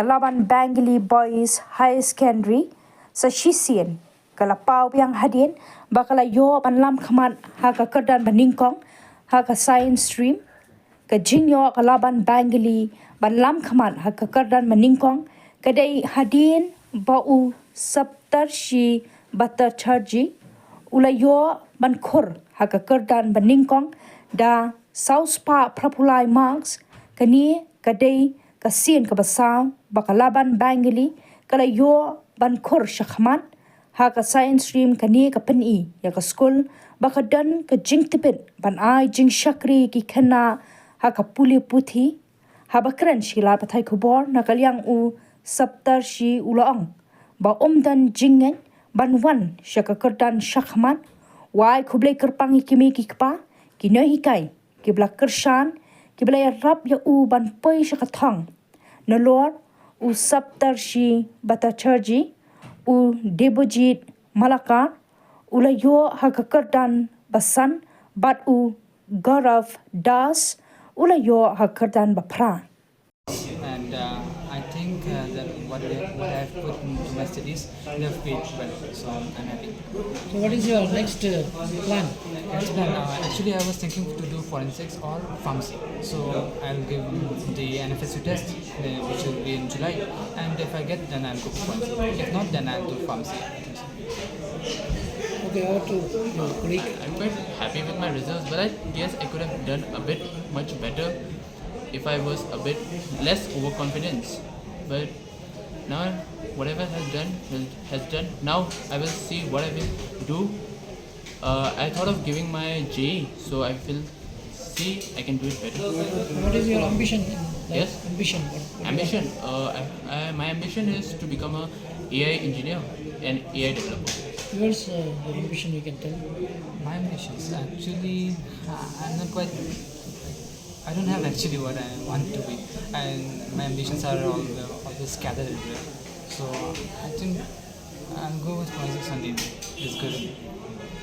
Laban Bengalee Boy High Secondary Sashisian Pau yang hadien bakala yo ban lam khaman ha ka kyrdan ban nyngkong ha ka science stream ka jingyo Laban Bengalee ban lam khaman ha ka kyrdan ban nyngkong kadai hadien bau saptarshi batar charji ulayo ban khur ha ka kyrdan ban nyngkong da sauspa prapulai marks kani kadai kasien ka basau Laban Bengalee kala yo ban khur shakhman ha ka science stream kani ka pani ya ka school baka dan ka jingtipin ban ai jing shakri ki khana ha ka puli puthi ha bakran shila pathai khubor na kalyang u saptar shi ulaang ba omdan jingen ban wan shaka kyrdan shakhman wai khuble kerpang kimi ki kpa ki no hikai ki blak kershan ki bla rap ya u ban poi shaka thong na lor u saptar shi bata charji u debojit malaka ulayo hakakirdan basan bat u garav das ulayo hakirdan bapra. And I think that what I've put into my studies, they've paid well, so I'm happy. So what is your next plan? Next plan, actually I was thinking to do forensics or pharmacy. So I'll give the NFSU test, which will be in July, and if I get, then I'll go for forensics. If not, then I'll do pharmacy. Okay, how to your colleague? I'm quite happy with my results, but I guess I could have done a bit much better if I was a bit less overconfident. But now whatever has done. Now I will see what I will do. I thought of giving my JE, so I will see I can do it better. What is your ambition? Yes? Ambition. Ambition. My ambition is to become a AI engineer and AI developer. Yours, your ambition you can tell. My ambitions actually, I'm not quite. I don't have actually what I want to be, and my ambitions are always scattered everywhere. So I think I'll go with forensics only. It's good.